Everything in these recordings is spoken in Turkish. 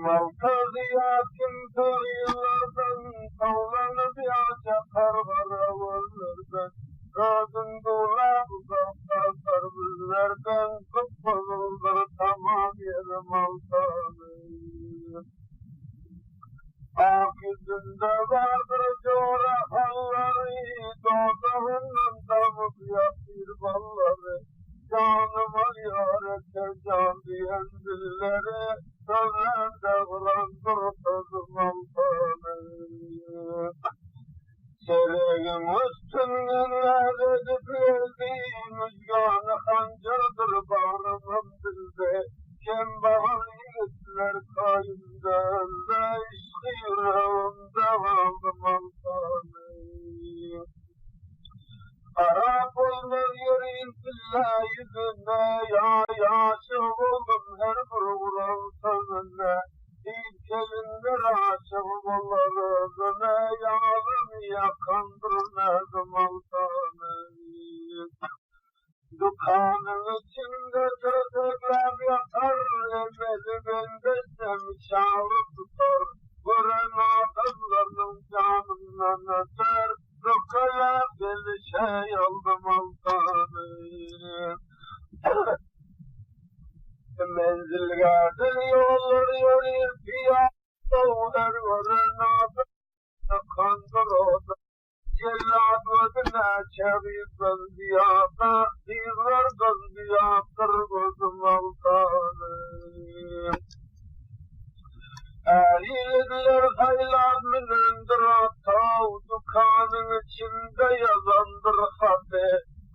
Maltaziyatın tağyırlardan tavlanıp yaşa karvarlardan kadın dolap kaptar bizlerden kıpkızıldır tamam yeri Maltazı. Akıdında vardır coğra halları doğduğundan damıp yapır balları canım alıyor can diyen dilleri sözlerde kılandır sözüm Maltazı. Sereğim üstünden edip geldiğim müjganı hancırdır bağrımın dilde kembağal yiğitler kayında öldü işki yüreğimde kaldı Maltazı. Arap olmaz yürüyün pilla yüzüne aşık oldum her bir vuran sözüne ilk elinler aşık olur özüne yağdım yakandır nezim Maltazı. Dükkanın içinde tırtıklar yatar emeli bendesem şahı tutar gören adamların canından öter Rıkkaya deli şey oldu Maltazı. Menzil gâdil yollar yürüyüp piyada her gören adam kandır oda cellat vazına çevir gazbiyata dizler gazbiyattır gözüm Maltazı. Yiğitler haylaz minendir atav dükkanın içinde yazandır hatı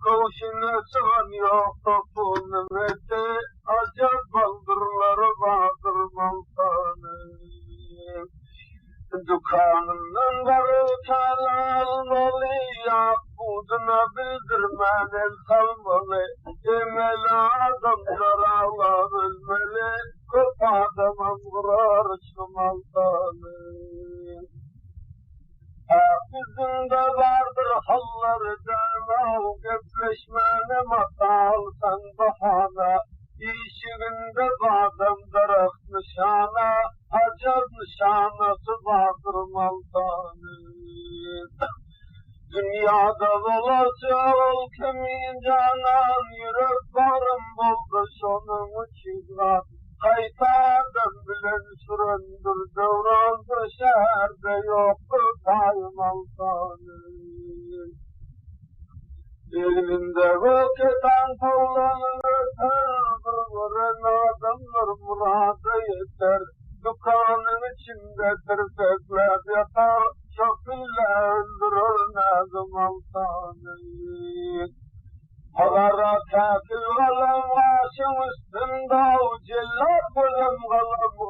koşuna sığan yok topunun eti acab baldırları vardır Maltazı. Dükkanından varı almalı yakuduna bildirmen el salmalı emel adamlar ağlabilmeli köp adamım kurar şu Maltazı. Akıdında vardır halları danav gepleşmene masal sen bahana İşiginde badem darak nişana Hacer nişanası vardır Maltazı. Dünyada dolaşa ol kimin canan yürek barım buldu şunun içine Kaytadan bilen süründür devrandır şehirde yoktur tay Maltazı. Elinde veketen tavlanın öter gören adamlar murada yeter dükkanın içinde tırtıklar yatar şofille öldürür nezim Maltazı. Halara kafil galam başın üstünde cellat galam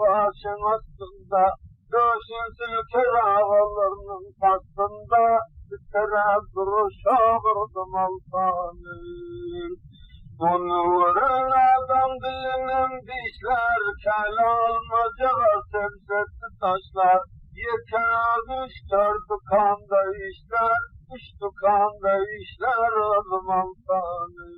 başın üstünde döşün silker ağalarının pastında biterek duruş ağırdı Maltazı. Bunu vuran adam dilinin dişler kâle almacağa sebzetti taşlar yeter düştür dükkanda işler üç dükkanda işler oldu Maltazı.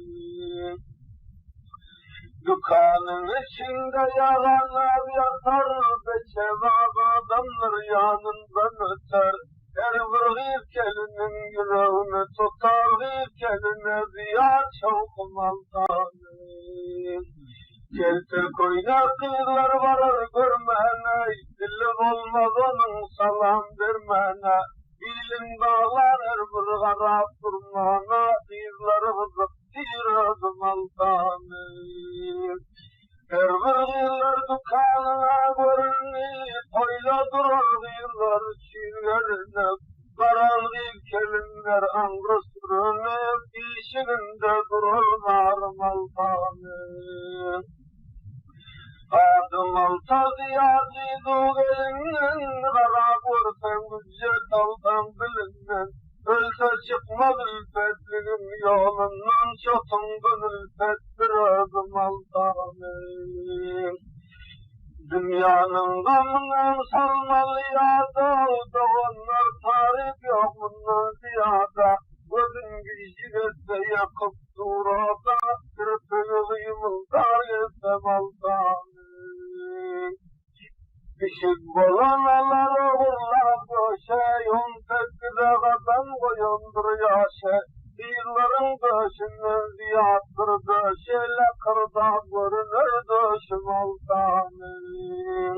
Dükkanın içinde yağanlar yatar beçevap adamlar yanından öter her bir hırkelinin yüreğini tutar hırkeline ziya çok Maltazı. Keltir koyna kıyılar varar görmene dili olmaz onun salam vermene bilin dağlar her bir garap durmana kıyıları hızıp tirazı Maltazı. Her bir kıyılar dükkanına görünür toyla durar kıyılar çiğlerine karanlık kelimler angı sürünüp işiginde dururlar Maltazı. Adı Maltazı yazıydı elinden kara görsen gücet aldan bilinden ölse çıkmaz ülfetliğim yolundan şotun gönül fettir adı Maltazı. Dünyanın gamından salmalı yağda doğanlar tarif yok bundan ziyada gözün gücü etse yakıp durada kırpığı yımıldar etse Maltazı. Eşik bolanalar oğullar döşe, yun tekkide kadam koyundur yaşa. Birlerin döşünün ziyattır döşeyle kırda görünür döşüm oltanın.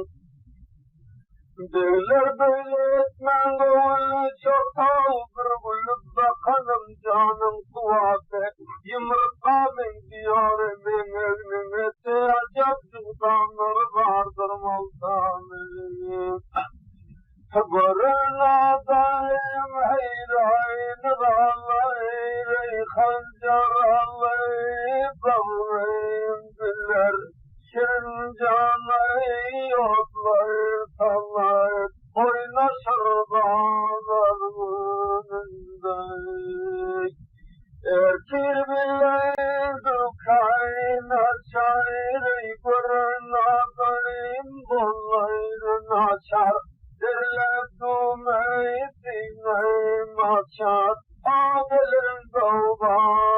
Deyler böyle etmen doğru çok tağdır bulutda kanım canım kuvvete. Yımırta ben diyarımın evnimete acab cüzdanları vardır moltanın. Görün adayım heyrayını dağlayı halcaralayı bağlayım güller. Şirin canayı otlayı sallayı oynaşır dağlar önünde. Erkir bileydir kainat şairi görün adayım bollayı naçar. Derlebdum eytinem açar, ağabeylerim dağlarım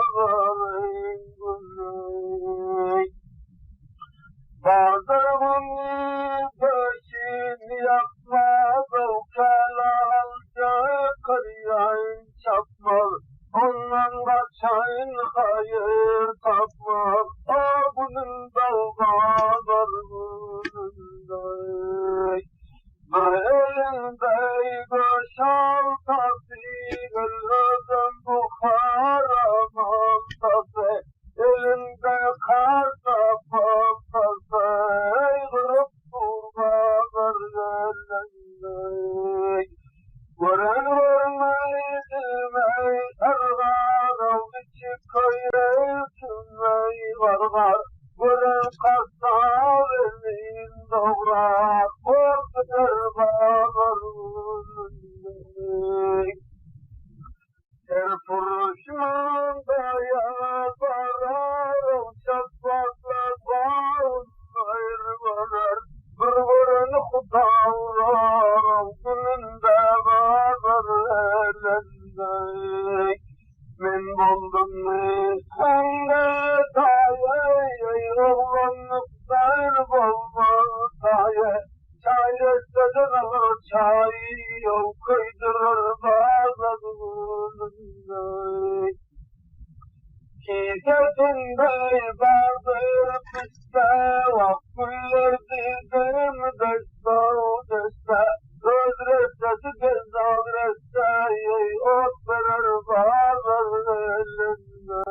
güney. Bazırımı peşini yapmaz, o kelalca kırıyayım çapmaz. Ondan kaçayın hayır tapmaz, o bunun dağlarım güney. Elinde göşal tası, gözüm bukhara mantası, elinde karta pantası, kırıp kurbalar yerlerinde. Gören görmeyi dilmeyi ergar, avdıçı köyü tümmeyi vargar. Gören kasta verliğin doğrar, korkudur bağlar önünde. Erfuruşman dayazarar, çatmaklar bağın ayrılar. Bir görün kudavrar, gününde bağlar elinde. Men buldum sende daye, oğlanlıklar bolmaz daye. Çayı sözünü çayı kıydırır bağlarında. Kifetinde vardır piste, vakıller dizim deste deste. Özrestesi göz adreste, ot verir bağlar elinde.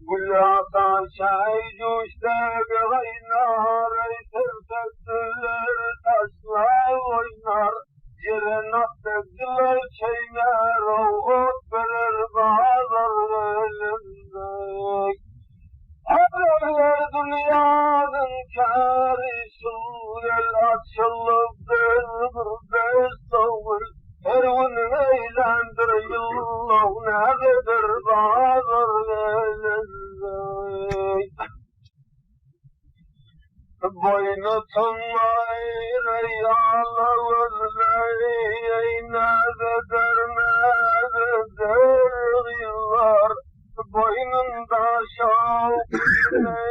Güllatan çay cuşta gaynar, tersesler taşlar oynar. Yeren attıklar çeyner, ot verir bağlar elinde. Haberler dünyanın kâri suyel açılıptır bir savul. Her gün eğlendir yıllah nedir bağlar elinde. Boynu tunmayır yağlar özleyi, nedir yıllar. Boynunda şavkine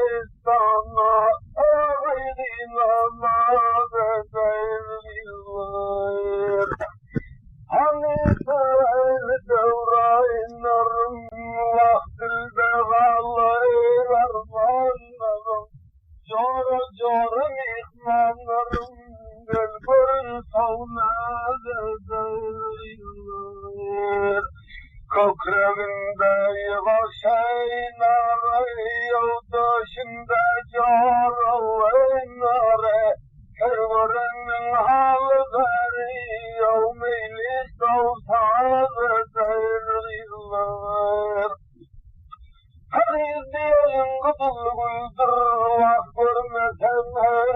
sana, ağaydına mağabedir yıllar. Hani sen devrayınlarım, vaktilde ağlayır armanlarım. Jora jora mihmanlarım, gel görün savnadedir. Kökrevinde yavaşaynar, yoldaşında caralaynar. Her görenin halı gari, meylis olsadır yıllar. Her izleyen kıdıl güldür, vah görmesem her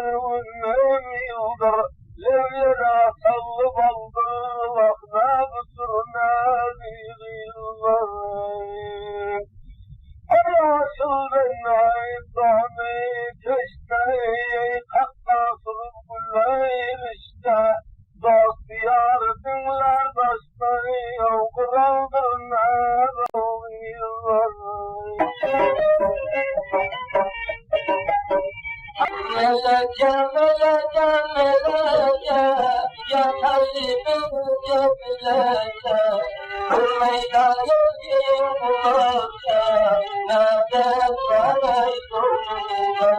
günüm yıldır. Levlere sallı baldır, vah nabısır nadir yıllar. Her aşıl ben aydanı keşteyi, kakkasılıp güller işte. Dost diyar dinler başları, yavgıraldır nadir yıllar. meleke meleke meleke ya kalbim cebileke Meydan yediğim bulakça nadet bana yolunda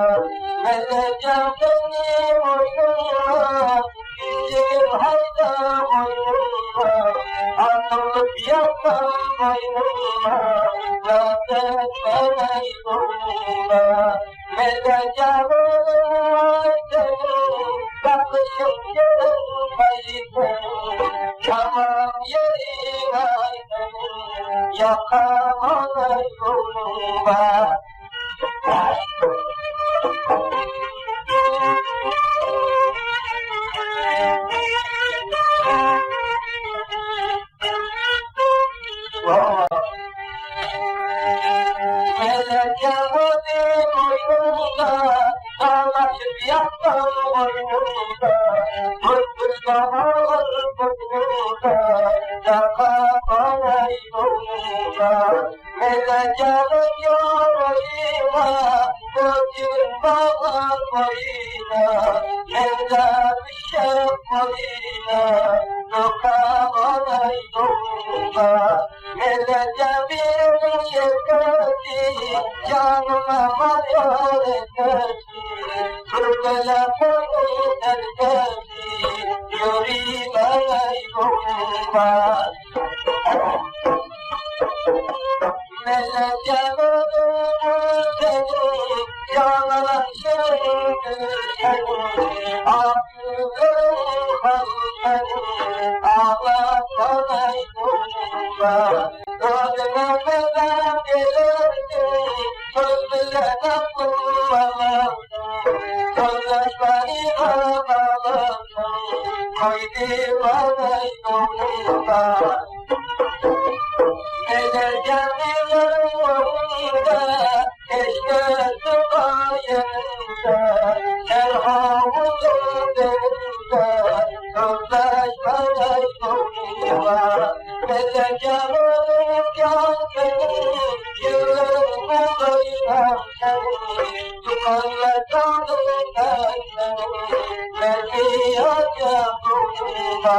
meleke benim oyunuma Gidin hayda oyunuma Anılıp yapmam boynuma nadet bana yolunda meleke bakışım yarın baydım Tamam yerin aydın Yakamana yoluma Meleke benim oyunumda Ağlaşıp yapmam oyunumda Mutluda var burnumda Yakamana yolumda Melekelerin yorayıma Gözüm bağlar boyuna Evde bir şey boyuna Yakamana yolumda Meleke bir şefkati Canıma mazhar etmesi Kırbele koyun erkesi Yüreğime yoluma Meleke seni Canan şimdi seni Aklım seni Ağlatmana yoluma Gözüme neden gelirsin Söz bile takılmamalısın Sözleşmeyi ağlamalısın Koydu bana yolunda Meleke benim oyunumda Eşkısı ayında Serhamızın derinde Sözleşmeyi yolunda Meleke benim can benim Yılın bulayım seni Tukanla canım ben seni Mermiyacım yolunda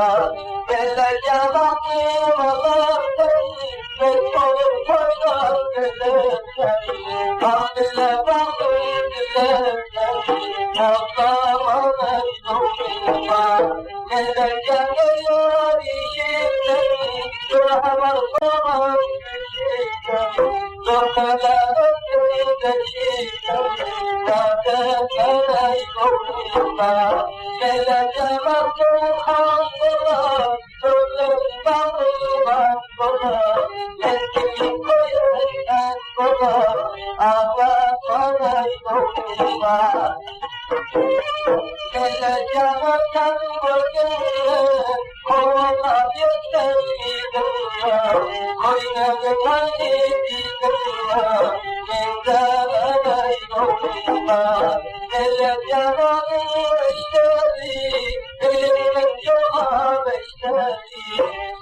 Meleke bakayım Allah'ım Beklerim koylar güzelken Kandile bakır güzelken Yazlamana yoluma Meleke yar işimleri Duramaz zaman düşürken Zorkada ötürdeşirken Yazlamana yoluma Meleke bakır hansılar Sözlerim bağlılar bana Erkeğin koyarken bana Ağlatmana yoluma Meleke vatan gözüne Kovala bir sevgilim Koynağın halledildim Mendebana yoluma Meleke vatan eşleri Elimin yoğa beşleri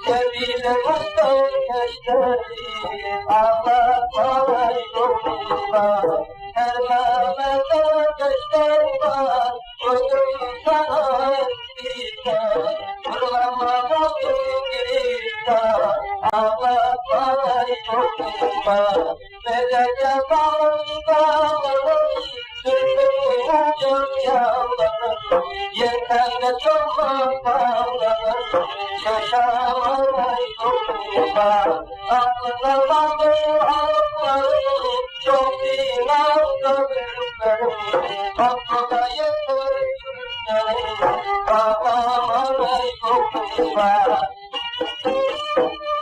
Sevile mustan eşleri Ağlatmana yoluma Her mehmete geçten var Koydum sana eskiden Fırlamadan girişten Ağlatmana yoluma Meleke bağlılarım Sürmeyi ucum yağlarım Yelkenle çoğmak bağlarım Şaşamana yoluma Aklına bağlı ağlarım Çok dinazda güllerim Aklına yeter günlerim Ağlamana yoluma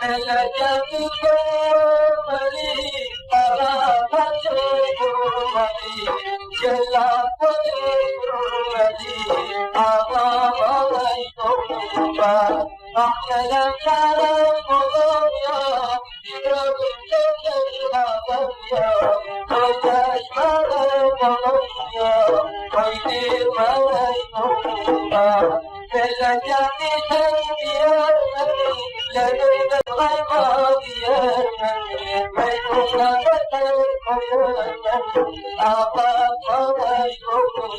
Meleke bir görmeli Kara taşı vurmalı Cellat vurmalı Ağlamana yoluma Ah neler çarem olur ya Görünce sevdalar ya Sözleşmeler olur ya Koydurmana yoluma Meleke bir sevgiyelim Lezzetler kayma diyemem Mecnun'a yeter koyemem Ağlatmana yoluma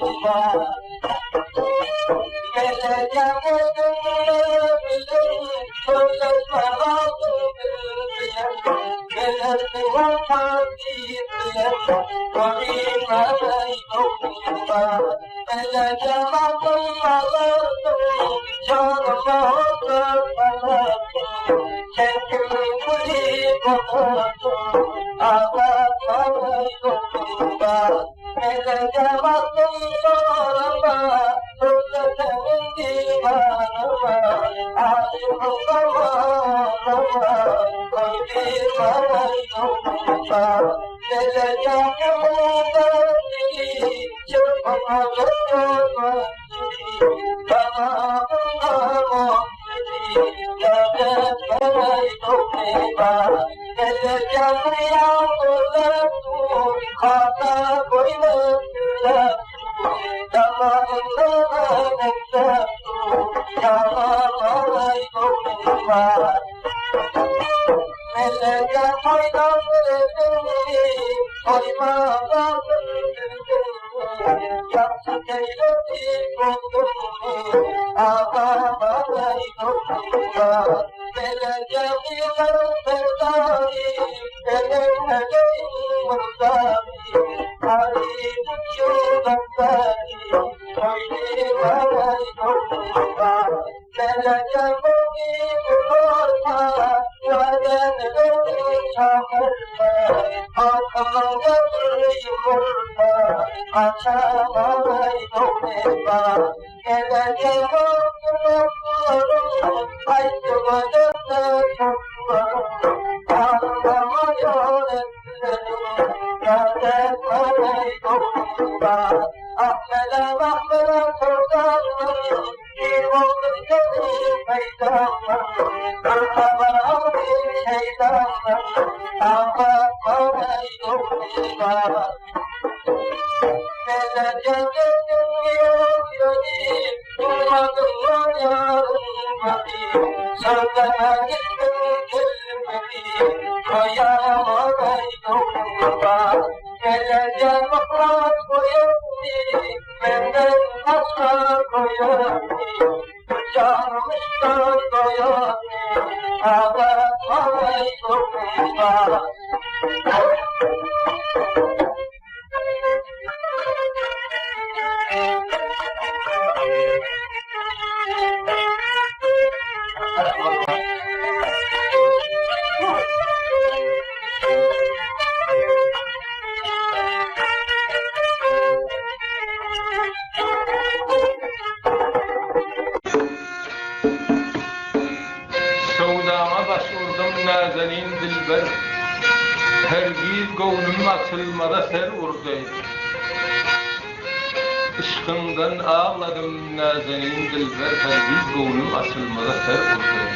Işkından ağladım nazenin dilber, hergiz gönlüm açılmadı ser urdu.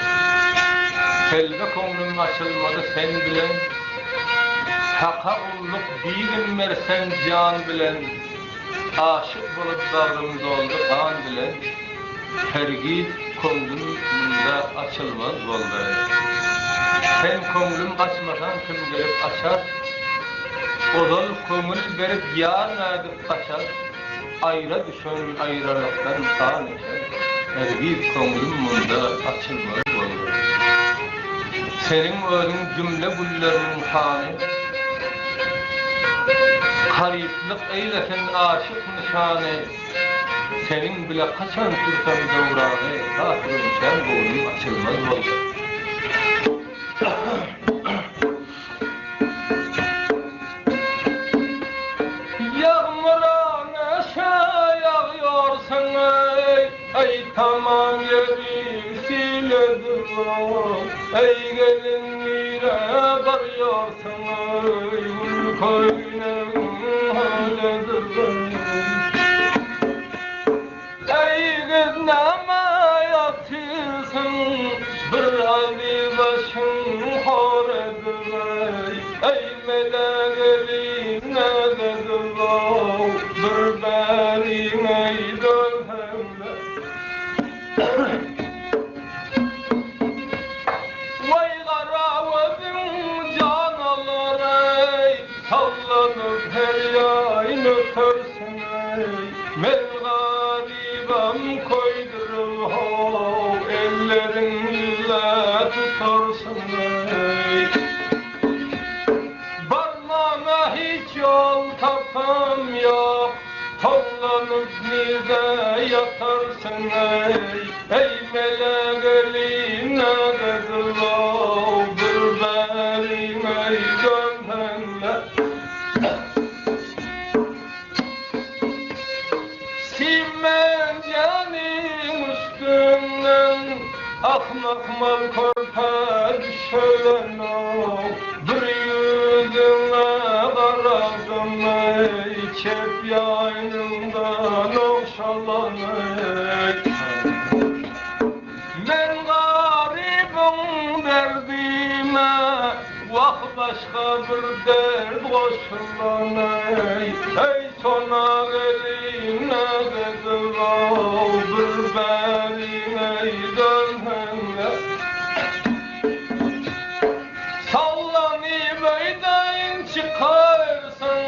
Kelbe gönlüm açılmadı sen bilen, haka ulluk digin versen can bilen, aşık bolup bağrım doldu kan bilen, hergiz gönlümde açılmaz boldu. Sen gönlüm açmasan kim gelip açar, ozal kömül berip yar nadip kaçar, ayra düşön ayrılıktan sağ neşer, hergiz köngülüm munda açılmaz boldu. Senin ölün cümle güllerinin hali, gariplik eylesen aşık nişanı, senin bile kaçan tursam dövrağını, tahırın sen gönlüm açılmaz boldu. Ey tamam yeri siledim, ey gelin nire varıyorsun, yul koynem haledir. Ey kız nama yatırsın, bir hali başın horedir. Ey melek elin nededir, bir berin ey dönhemle. Vay karavedim canalar ey, sallanıp her yayın ötersin men garibam koydurum ho, ellerinle tutarsın barmağına hiç yol tapam yok, tollanıp nide yatarsın ey melek eline kızılav, bir berim ey dönhenle. Simen canın üstünden akmak mal korkar düşölen o, bir yüzüne karadım ey çep yaynından okşalan ey. Men garibim derdime vah başka bir dert koşulan ey sona eline kızılav, bir benim ey dönhenle. Sallanıp öyden çıkarsın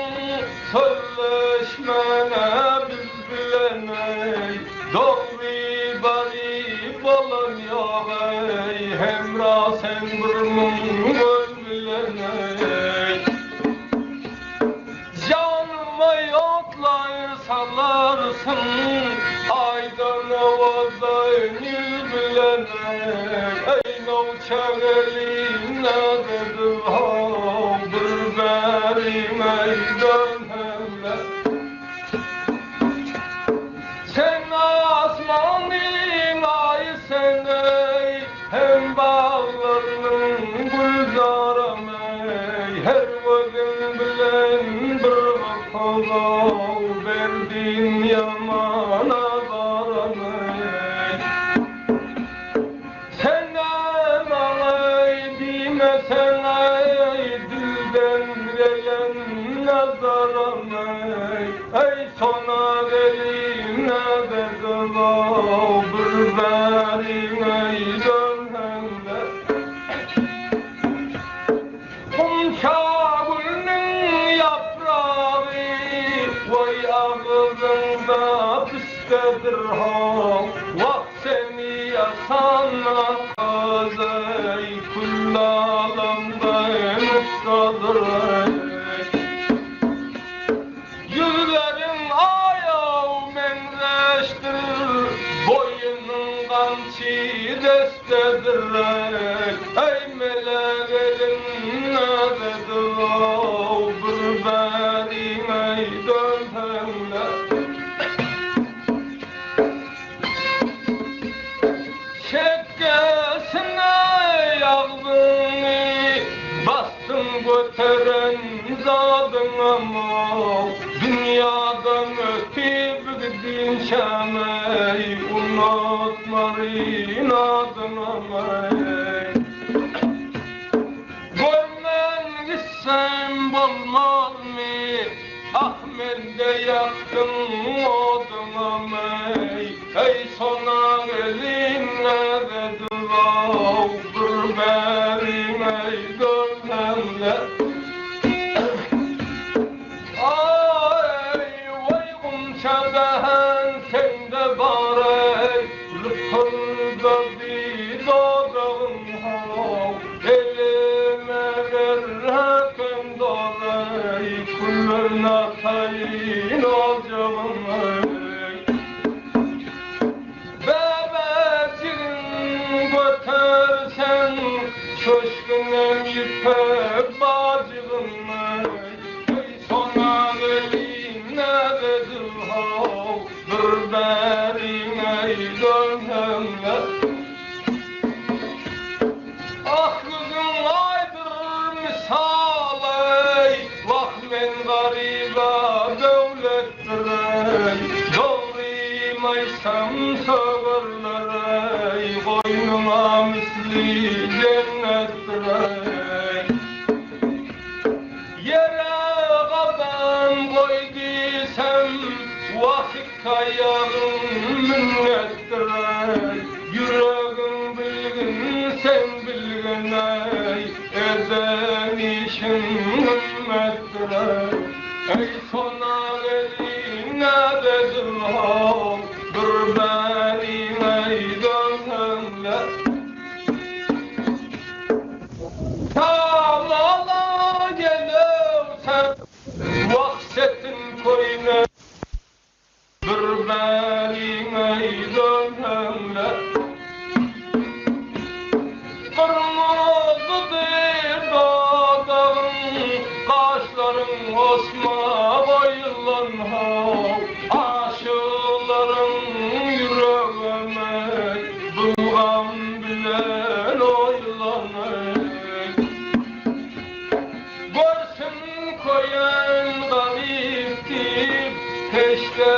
sözleşmene biz bilen ey, doğru bari bolan yok ey, hemra sen burmun göl bilen ey. Canıma yotlar salarsın aydan ovadayın yüz bilen ey, novçak eline dedim ha, bir berim ey dönhenle. Sen asmanın ay sen ey, hem bağlarının güldarım ey, her vakın bilen bir vakav verdin yamana daram ey. Sen ey dime sen ey, dilden gelen nazaram ey sona eline kızılav, bir berim ey dönhenle. Kumçağının yaprağı vay ağzında pistedir ha, vah seni yasanla kız ey, kullalamda mustadır ey. Yüzlerin ayağı menreştir, boyunun kamçı destedir ey melek eline kızılav, bir berim ey dönhenle. Şekkesine yağdın bastın göteren zadın ama, dünyadan ötüp gidin şamey, unutmarın adın ama ey. Görmen gitsem olmaz mı, ah men de yaktın odun ama ey sona eline kızılav, bir berim ey dönhenle. Ay vay kumçadan sen de bari rıkırda bir dağın ha, elime ver hakem doğay, kullarına tayin olacağım ey. Bebeciğim götürsen köşküne yipek bacığım ey, sona eline dedim ha, bir berim ey dönhenle. Ah kızım aydır misal ey, vah men gariba devlettir ey, doğruymaysam söverler ey, koynuma misli cennettir ey. Yere kadam koyduysam vakit ayağım minnettir ey, yüreğim bilgin sen bilgin ey, eden işin himmettir ey, ey sona eline bir benime dönenler. Tamala gelirsen vaksetin koyne, bir benime dönenler. Kırmızıdır dağdağın, kaşların osma boylan ha. Aşıkların yüreğime bulgan bilen oylanır. Görsün koyan gariptir, peşte